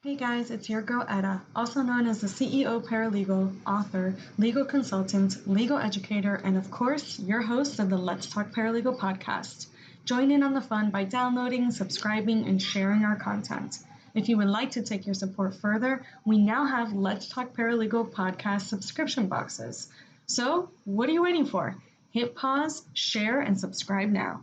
Hey guys, it's your girl Eda, also known as the CEO Paralegal, author, legal consultant, legal educator, and of course, your host of the Let's Talk Paralegal podcast. Join in on the fun by downloading, subscribing, and sharing our content. If you would like to take your support further, we now have Let's Talk Paralegal podcast subscription boxes. So, what are you waiting for? Hit pause, share, and subscribe now.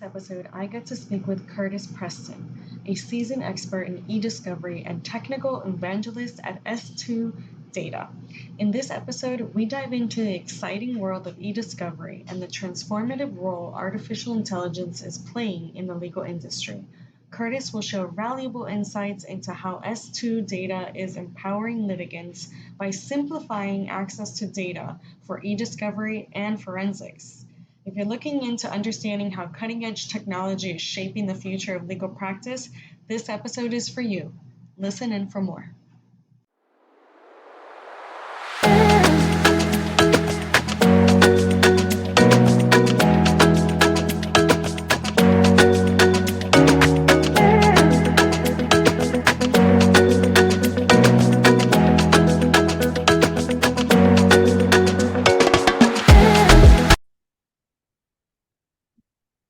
Episode, I get to speak with Curtis Preston, a seasoned expert in e-discovery and technical evangelist at S2 Data. In this episode, we dive into the exciting world of e-discovery and the transformative role artificial intelligence is playing in the legal industry. Curtis will share valuable insights into how S2 Data is empowering litigants by simplifying access to data for e-discovery and forensics. If you're looking into understanding how cutting-edge technology is shaping the future of legal practice, this episode is for you. Listen in for more.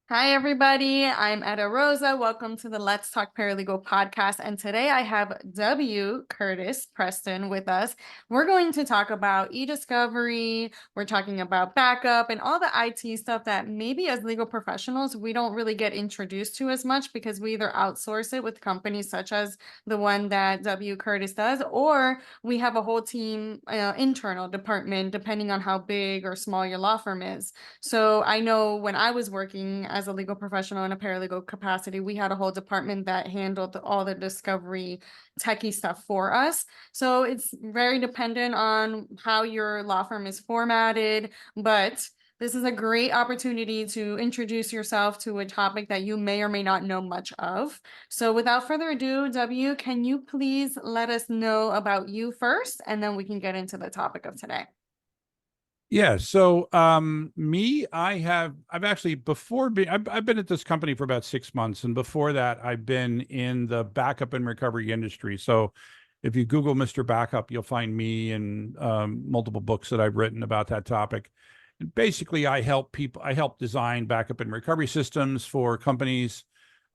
Hi, everybody. I'm Eda Rosa. Welcome to the Let's Talk Paralegal podcast. And today I have Curtis Preston with us. We're going to talk about e-discovery. We're talking about backup and all the IT stuff that maybe as legal professionals, we don't really get introduced to as much because we either outsource it with companies such as the one that Curtis does, or we have a whole team, internal department, depending on how big or small your law firm is. So I know when I was working as a legal professional in a paralegal capacity, we had a whole department that handled all the discovery techie stuff for us. So it's very dependent on how your law firm is formatted, but this is a great opportunity to introduce yourself to a topic that you may or may not know much of. So without further ado, W, can you please let us know about you first, and then we can get into the topic of today. Yeah. So, I've actually I've been at this company for about 6 months. And before that, I've been in the backup and recovery industry. So if you Google Mr. Backup, you'll find me and multiple books that I've written about that topic. And basically, I help design backup and recovery systems for companies,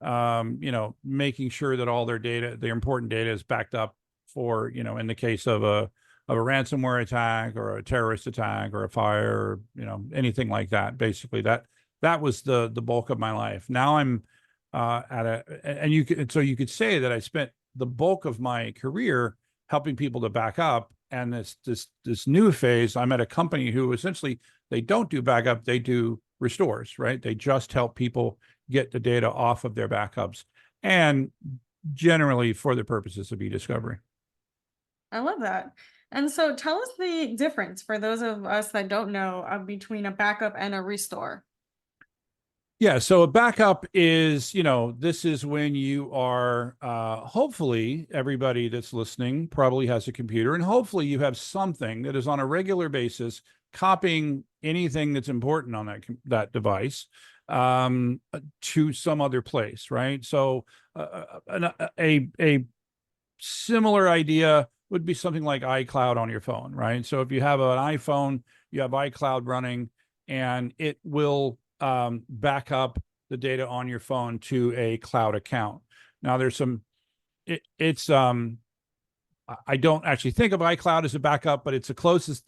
making sure that all their important data is backed up for, in the case of a ransomware attack or a terrorist attack or a fire, or, anything like that. Basically, that was the bulk of my life. Now I'm you could say that I spent the bulk of my career helping people to back up. And this new phase, I'm at a company who essentially they don't do backup, they do restores, right? They just help people get the data off of their backups, and generally for the purposes of e-discovery. I love that. And so tell us the difference for those of us that don't know between a backup and a restore. Yeah, so a backup is, this is when you are, hopefully everybody that's listening probably has a computer, and hopefully you have something that is on a regular basis copying anything that's important on that device to some other place, right? So a similar idea would be something like iCloud on your phone, right? So if you have an iPhone, you have iCloud running, and it will back up the data on your phone to a cloud account. Now, there's I don't actually think of iCloud as a backup, but it's the closest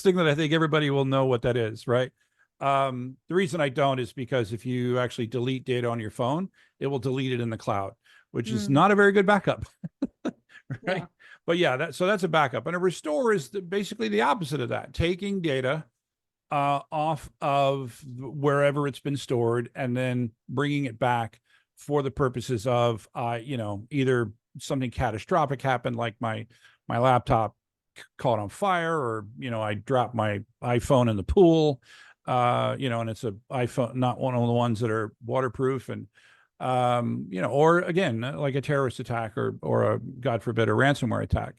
thing that I think everybody will know what that is, right? The reason I don't is because if you actually delete data on your phone, it will delete it in the cloud, which is not a very good backup. Right. Yeah. But yeah, that's a backup. And a restore is basically the opposite of that, taking data off of wherever it's been stored and then bringing it back for the purposes of, either something catastrophic happened, like my laptop caught on fire, or, I dropped my iPhone in the pool. and it's a iPhone, not one of the ones that are waterproof, and or again, like a terrorist attack, or a, God forbid, a ransomware attack.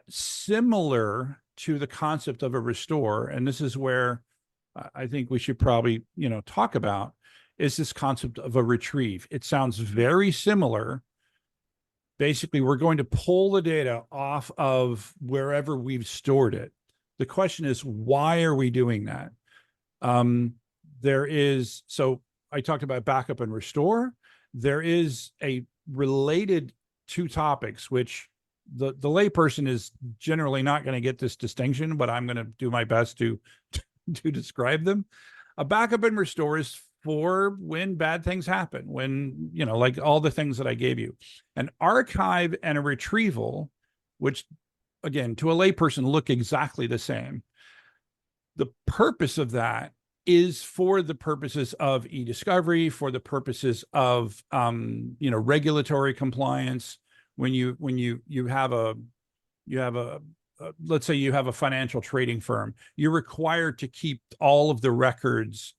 Similar to the concept of a restore, and this is where I think we should probably, talk about, is this concept of a retrieve. It sounds very similar. Basically, we're going to pull the data off of wherever we've stored it. The question is, why are we doing that? So I talked about backup and restore. There is a related two topics, which the layperson is generally not going to get this distinction, but I'm going to do my best to describe them. A backup and restore is for when bad things happen, when, like all the things that I gave you. An archive and a retrieval, which, again, to a layperson, look exactly the same. The purpose of that is for the purposes of e-discovery, for the purposes of regulatory compliance. When you have a let's say you have a financial trading firm, you're required to keep all of the records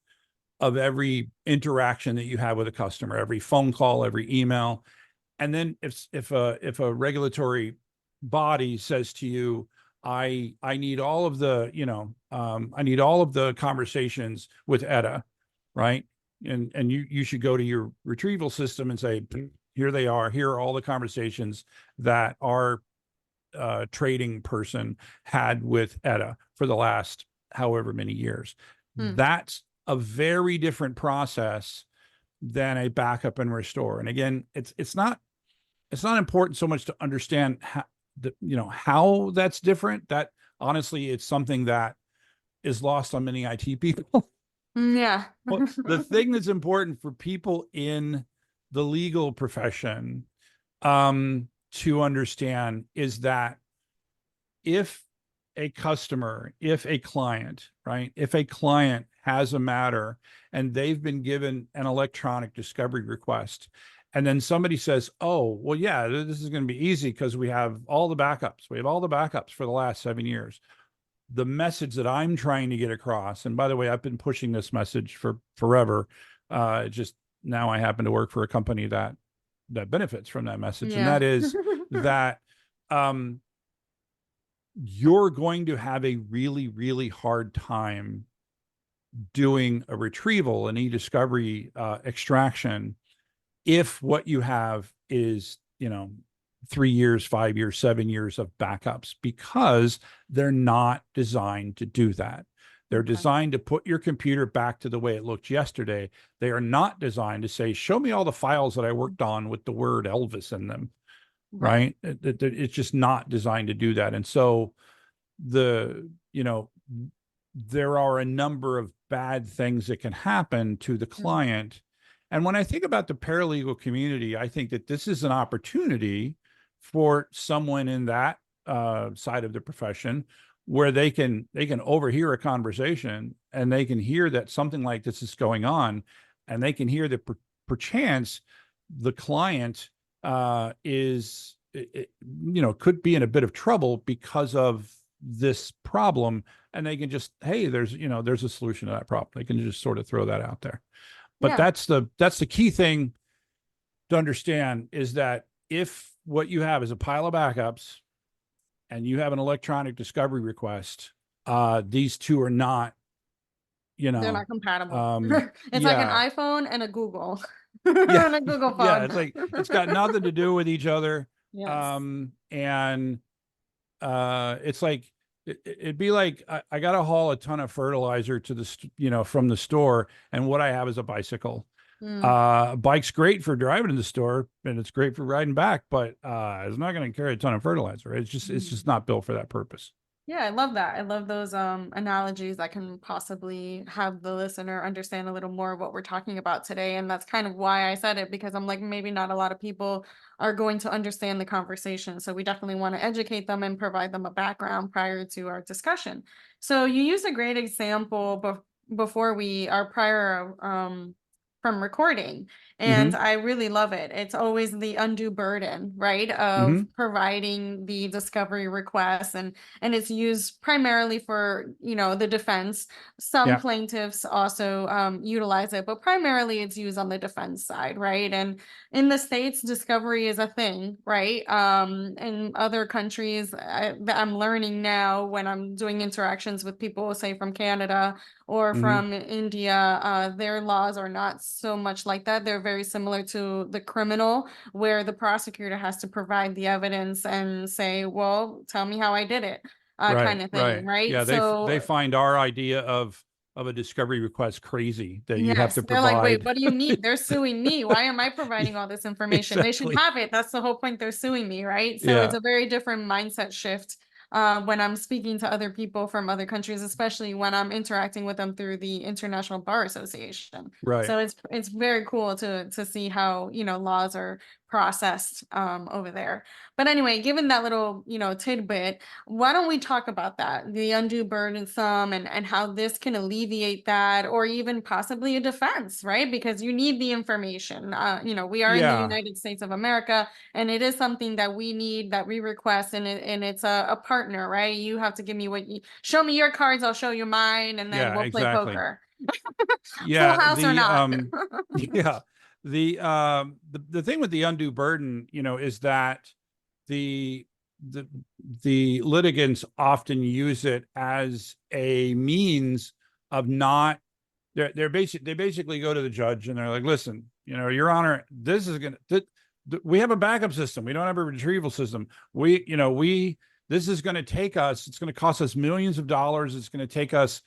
of every interaction that you have with a customer, every phone call, every email. And then if a regulatory body says to you, I need all of the, I need all of the conversations with Eda, right? And you should go to your retrieval system and say, here they are. Here are all the conversations that our trading person had with Eda for the last however many years. That's a very different process than a backup and restore. And again, it's not important so much to understand how that's different. That honestly, it's something that is lost on many IT people. Yeah. Well, the thing that's important for people in the legal profession to understand is that if a client, right, if a client has a matter and they've been given an electronic discovery request, and then somebody says, oh, well, yeah, this is going to be easy because we have all the backups. We have all the backups for the last 7 years. The message that I'm trying to get across, and by the way, I've been pushing this message for forever. Just now I happen to work for a company that benefits from that message. And Yeah. that is that you're going to have a really, really hard time doing a retrieval, an e-discovery extraction, if what you have is, 3 years, 5 years, 7 years of backups, because they're not designed to do that. They're designed to put your computer back to the way it looked yesterday. They are not designed to say, show me all the files that I worked on with the word Elvis in them. Right. It's just not designed to do that. And so there are a number of bad things that can happen to the client. And when I think about the paralegal community, I think that this is an opportunity for someone in that side of the profession where they can overhear a conversation, and they can hear that something like this is going on, and they can hear that perchance the client is could be in a bit of trouble because of this problem, and they can just, hey, there's a solution to that problem. They can just sort of throw that out there. But that's the key thing to understand, is that if what you have is a pile of backups and you have an electronic discovery request, these two are not, they're not compatible. It's like an yeah, iPhone and a Google. yeah, And a Google yeah. phone. It's like, it's got nothing to do with each other. Yes. And it's like, it'd be like, I got to haul a ton of fertilizer to from the store, and what I have is a bicycle. Bike's great for driving to the store, and it's great for riding back, but it's not going to carry a ton of fertilizer. It's just not built for that purpose. Yeah, I love that. I love those analogies that can possibly have the listener understand a little more of what we're talking about today. And that's kind of why I said it, because I'm like, maybe not a lot of people are going to understand the conversation. So we definitely want to educate them and provide them a background prior to our discussion. So you used a great example before our prior from recording. And Mm-hmm. I really love it. It's always the undue burden, right, of Mm-hmm. providing the discovery request, and it's used primarily for, the defense. Some Yeah. plaintiffs also utilize it, but primarily it's used on the defense side, right? And in the States, discovery is a thing, right? In other countries, I'm learning now when I'm doing interactions with people, say from Canada or Mm-hmm. from India, their laws are not so much like that. They're very similar to the criminal, where the prosecutor has to provide the evidence and say, well, tell me how I did it, Right. kind of thing, Right. right? Yeah. They So find our idea of a discovery request crazy that you have yes, to they're like, wait, provide. what do you need? They're suing me. Why am I Yeah, providing all this information? They should exactly. have it. That's the whole point. They're suing me, right? So it's Yeah. a very different mindset shift when I'm speaking to other people from other countries, especially when I'm interacting with them through the International Bar Association. Right. So it's very cool to see how, laws are processed over there. But anyway, given that little, tidbit, why don't we talk about that, the undue burdensome, and how this can alleviate that, or even possibly a defense, right? Because you need the information. We are in the Yeah. United States of America, and it is something that we need, that we request, and it's a partner, right? You have to give me show me your cards, I'll show you mine, and then Yeah. we'll play Exactly. poker. Full Yeah. house or not. Yeah. The thing with the undue burden, is that the the the litigants often use it as a means of not they basically go to the judge and they're like, listen, your honor, this is gonna we have a backup system, we don't have a retrieval system, we this is going to take us, it's going to cost us millions of dollars, it's going to take us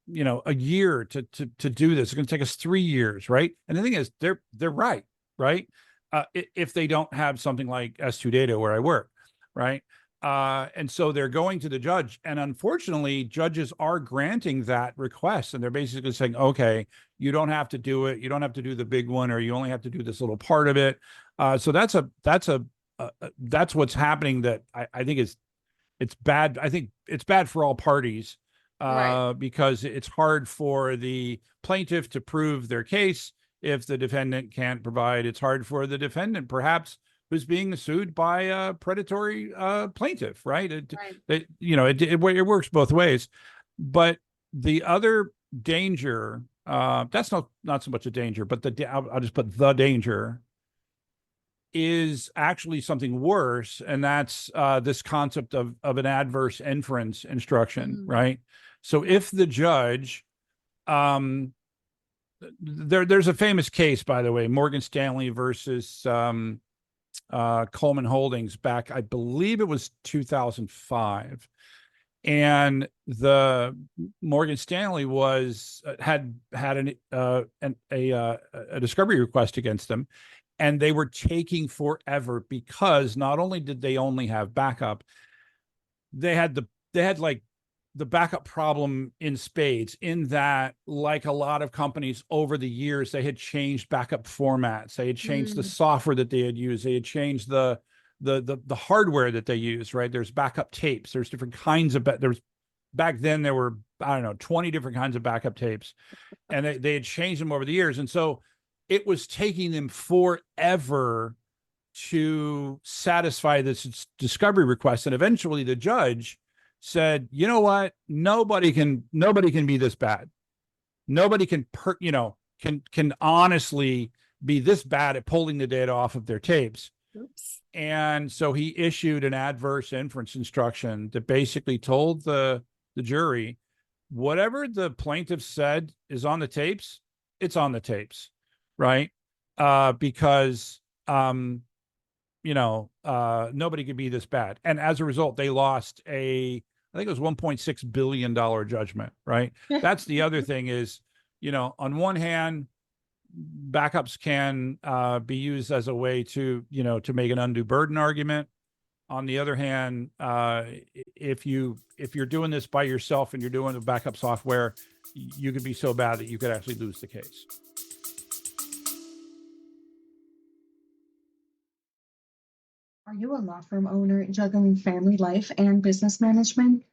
a year to do this, it's going to take us 3 years, right? And the thing is, they're right, right? If they don't have something like S2 data where I work, right? And so they're going to the judge, and unfortunately judges are granting that request, and they're basically saying, okay, you don't have to do it, you don't have to do the big one, or you only have to do this little part of it. So that's what's happening, that I think is, it's bad. I think it's bad for all parties, Right. because it's hard for the plaintiff to prove their case if the defendant can't provide. It's hard for the defendant, perhaps, who's being sued by a predatory plaintiff, right? Right. It works both ways. But the other danger, that's not so much a danger, but I'll just put the danger, is actually something worse, and that's this concept of an adverse inference instruction, Mm, right? So yeah. if the judge, um, there's a famous case, by the way, Morgan Stanley versus Coleman Holdings, back, I believe it was 2005, and the Morgan Stanley was had a discovery request against them, and they were taking forever because not only did they only have backup, they had like the backup problem in spades, in that, like a lot of companies over the years, they had changed backup formats, they had changed the Mm, software that they had used, they had changed the hardware that they use, right? There's backup tapes, there's different kinds of there's back then there were, I don't know, 20 different kinds of backup tapes, and they had changed them over the years. And so it was taking them forever to satisfy this discovery request. And eventually the judge said, you know what? Nobody can be this bad. Nobody can honestly be this bad at pulling the data off of their tapes. oops. And so he issued an adverse inference instruction that basically told the jury, whatever the plaintiff said is on the tapes, it's on the tapes, right? Because nobody could be this bad. And as a result, they lost I think it was $1.6 billion judgment, right? That's the other thing is, on one hand, backups can be used as a way to make an undue burden argument. On the other hand, if you're doing this by yourself and you're doing the backup software, you could be so bad that you could actually lose the case. Are you a law firm owner juggling family life and business management?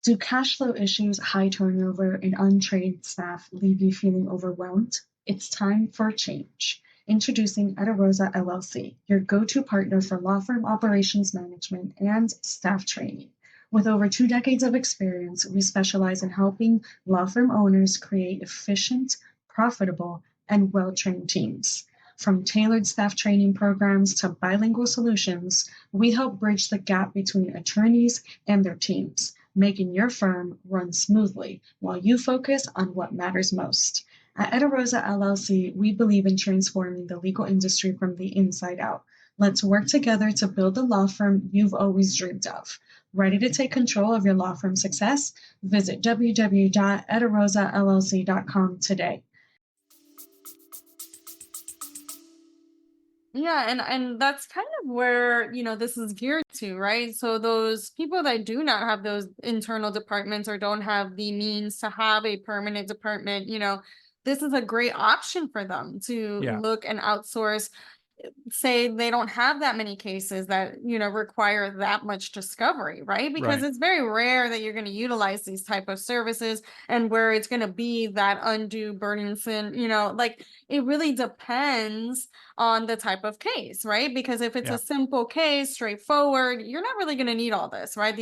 Do cash flow issues, high turnover, and untrained staff leave you feeling overwhelmed? It's time for change. Introducing Eda Rosa LLC, your go-to partner for law firm operations management and staff training. With over 2 decades of experience, we specialize in helping law firm owners create efficient, profitable, and well-trained teams. From tailored staff training programs to bilingual solutions, we help bridge the gap between attorneys and their teams, making your firm run smoothly while you focus on what matters most. At Eda Rosa LLC, we believe in transforming the legal industry from the inside out. Let's work together to build the law firm you've always dreamed of. Ready to take control of your law firm success? Visit www.edarosallc.com today. Yeah, and that's kind of where, this is geared to, right? So those people that do not have those internal departments or don't have the means to have a permanent department, this is a great option for them to Yeah. look and outsource. Say they don't have that many cases that require that much discovery, right? Because Right. it's very rare that you're going to utilize these type of services, and where it's going to be that undue burdensome, like it really depends on the type of case, right? Because if it's Yeah. a simple case, straightforward, you're not really going to need all this, right?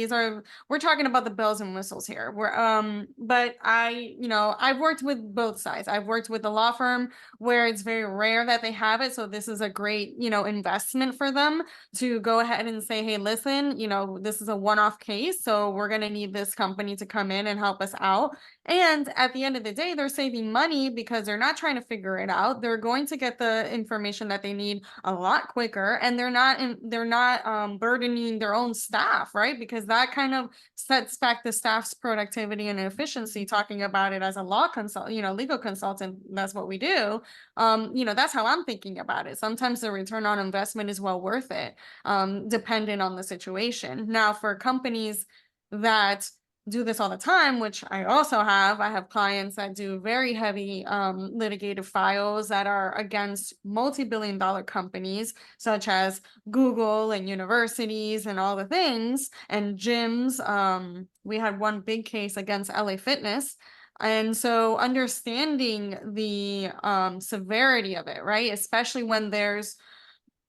We're talking about the bells and whistles here. But I've worked with both sides. I've worked with the law firm where it's very rare that they have it. So this is a great, investment for them to go ahead and say, hey, listen, this is a one-off case. So we're going to need this company to come in and help us out. And at the end of the day, they're saving money because they're not trying to figure it out. They're going to get the information that they need a lot quicker, and they're not burdening their own staff, right? Because that kind of sets back the staff's productivity and efficiency. Talking about it as a legal consultant, that's what we do. That's how I'm thinking about it. Sometimes the return on investment is well worth it, depending on the situation. Now, for companies that do this all the time, which I have clients that do very heavy litigative files that are against multi-billion-dollar companies such as Google and universities and all the things and gyms. We had one big case against LA Fitness. And so understanding the severity of it, right? Especially when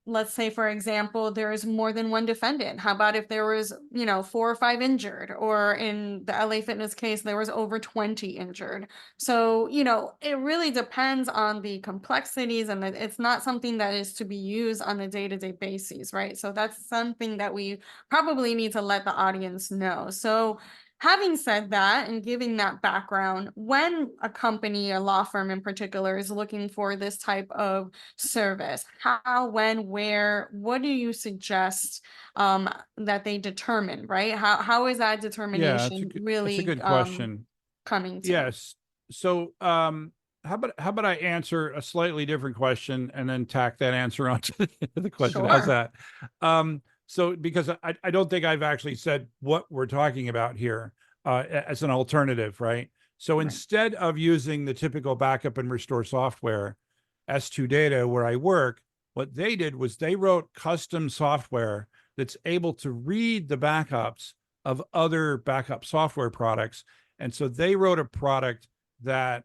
let's say, for example, there is more than one defendant. How about if there was, 4 or 5 injured, or in the LA Fitness case, there was over 20 injured. So, it really depends on the complexities, and it's not something that is to be used on a day-to-day basis, right? So that's something that we probably need to let the audience know. So having said that and giving that background, when a company, a law firm in particular, is looking for this type of service, how, when, where, what do you suggest that they determine, right? How is that Yeah, determination that's a really good question. coming to? Yes. So, how about I answer a slightly different question and then tack that answer onto the question? How's Sure. that? So because I don't think I've actually said what we're talking about here as an alternative, right? So Right. instead of using the typical backup and restore software, S2 Data, where I work, what they did was they wrote custom software that's able to read the backups of other backup software products. And so they wrote a product that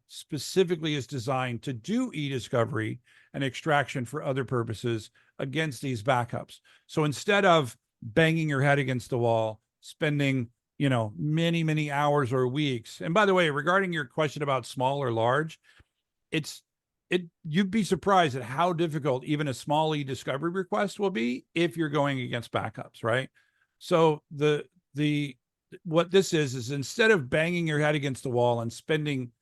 specifically is designed to do e-discovery and extraction for other purposes against these backups. So instead of banging your head against the wall, spending, many hours or weeks. And by the way, regarding your question about small or large, you'd be surprised at how difficult even a small e-discovery request will be if you're going against backups, right? So what this is instead of banging your head against the wall and spending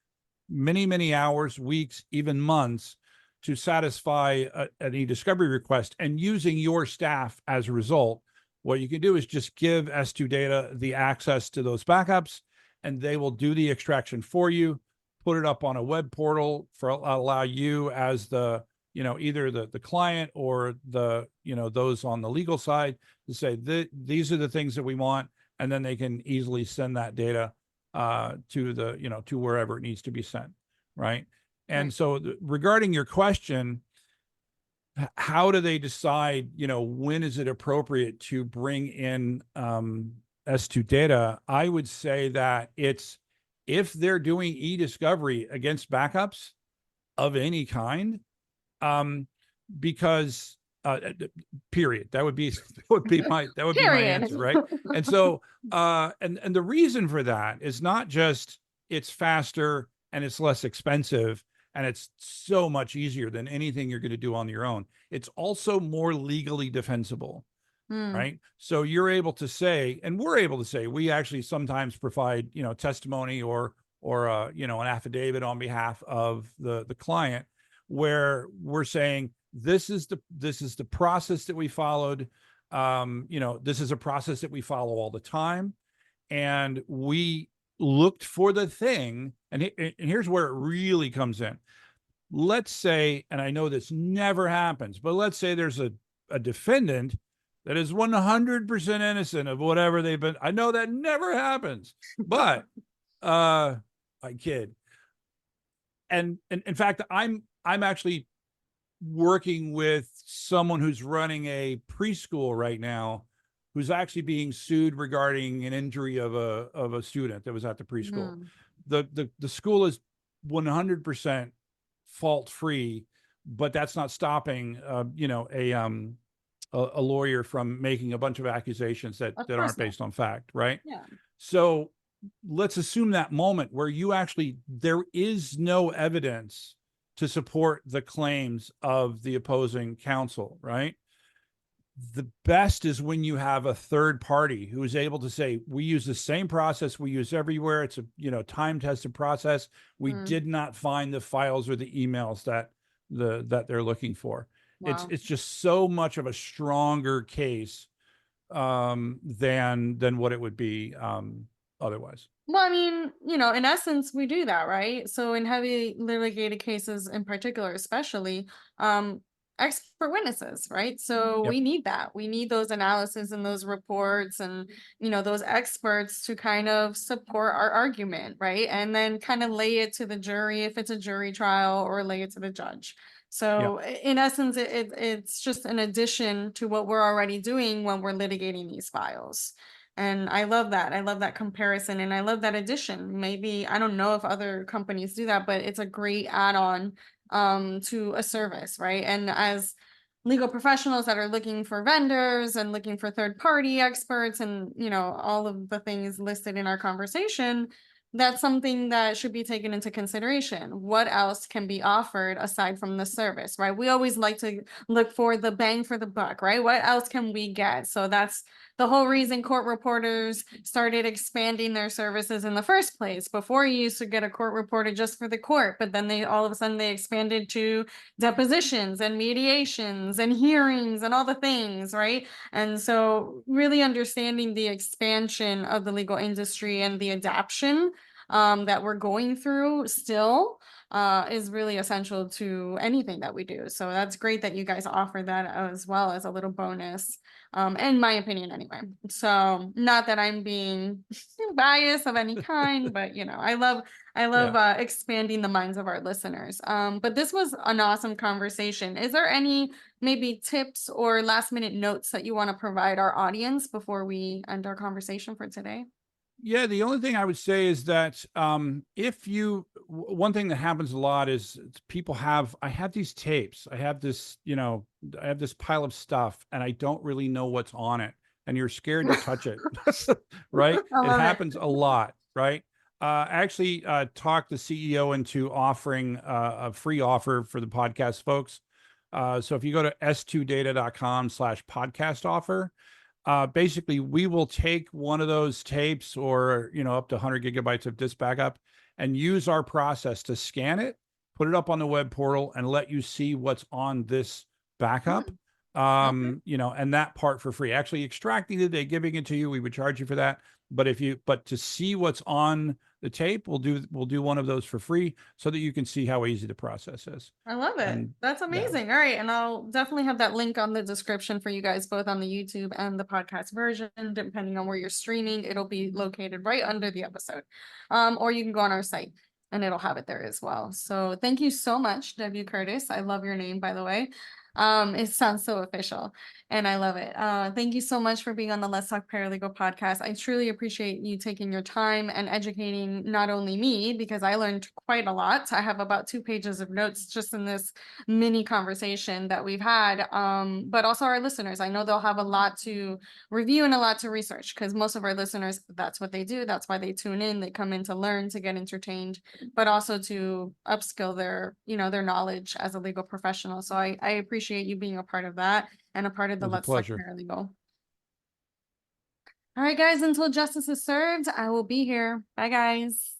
many hours, weeks, even months to satisfy an e-discovery request and using your staff as a result, what you can do is just give S2 Data the access to those backups, and they will do the extraction for you, put it up on a web portal for allow you as the, either the client or the, those on the legal side to say these are the things that we want. And then they can easily send that data to wherever it needs to be sent. Right. And Right. so regarding your question, how do they decide, when is it appropriate to bring in S2 Data? I would say that if they're doing e-discovery against backups, of any kind, because period. That would be my Period. answer, right? And so and the reason for that is not just it's faster and it's less expensive and it's so much easier than anything you're going to do on your own. It's also more legally defensible, right? So you're able to say, and we're able to say, we actually sometimes provide, testimony or an affidavit on behalf of the client, where we're saying this is the process that we followed. This is a process that we follow all the time, and we looked for the thing. And here's where it really comes in. Let's say, and I know this never happens, but let's say there's a defendant that is 100% innocent of whatever they've been. I know that never happens, but I kid. And in fact, I'm actually working with someone who's running a preschool right now, who's actually being sued regarding an injury of a student that was at the preschool. The school is 100% fault free, but that's not stopping a lawyer from making a bunch of accusations that aren't based on fact, right? Yeah. So let's assume that moment where there is no evidence to support the claims of the opposing counsel, right? The best is when you have a third party who is able to say, we use the same process we use everywhere. It's a time-tested process. We did not find the files or the emails that they're looking for. Wow. It's just so much of a stronger case than what it would be otherwise. Well, I mean, in essence, we do that, right? So in heavy litigated cases in particular, especially, expert witnesses, right? So we need that. We need those analysis and those reports and, those experts to kind of support our argument, right? And then kind of lay it to the jury if it's a jury trial, or lay it to the judge. So in essence, it's just an addition to what we're already doing when we're litigating these files. And I love that. I love that comparison, and I love that addition. Maybe, I don't know if other companies do that, but it's a great add-on to a service, right? And as legal professionals that are looking for vendors and looking for third-party experts and, all of the things listed in our conversation, that's something that should be taken into consideration. What else can be offered aside from the service, right? We always like to look for the bang for the buck, right? What else can we get? So that's the whole reason court reporters started expanding their services in the first place. Before, you used to get a court reporter just for the court, but then all of a sudden they expanded to depositions and mediations and hearings and all the things, right? And so really understanding the expansion of the legal industry and the adaptation that we're going through still is really essential to anything that we do. So that's great that you guys offer that as well as a little bonus, in my opinion anyway. So not that I'm being biased of any kind, but I love expanding the minds of our listeners. But this was an awesome conversation. Is there any maybe tips or last minute notes that you want to provide our audience before we end our conversation for today? Yeah, the only thing I would say is that one thing that happens a lot is I have these tapes, I have this pile of stuff, and I don't really know what's on it, and you're scared to touch it, right? It happens a lot, right? I actually talked the CEO into offering a free offer for the podcast folks. So if you go to s2data.com/podcast offer, basically we will take one of those tapes or up to 100 gigabytes of disk backup and use our process to scan it, put it up on the web portal, and let you see what's on this backup. And that part for free. Actually extracting it, they giving it to you, we would charge you for that. But to see what's on the tape, we'll do one of those for free so that you can see how easy the process is. I love it. That's amazing. All right. And I'll definitely have that link on the description for you guys, both on the YouTube and the podcast version, depending on where you're streaming. It'll be located right under the episode. Or you can go on our site and it'll have it there as well. So thank you so much, W. Curtis. I love your name, by the way. It sounds so official and I love it. Thank you so much for being on the Let's Talk Paralegal podcast. I truly appreciate you taking your time and educating not only me, because I learned quite a lot. I have about 2 pages of notes just in this mini conversation that we've had, but also our listeners. I know they'll have a lot to review and a lot to research, because most of our listeners, that's what they do. That's why they tune in. They come in to learn, to get entertained, but also to upskill their, their knowledge as a legal professional. So I appreciate you being a part of that and a part of It the was a Let's Talk pleasure. Paralegal. All right, guys, until justice is served, I will be here. Bye, guys.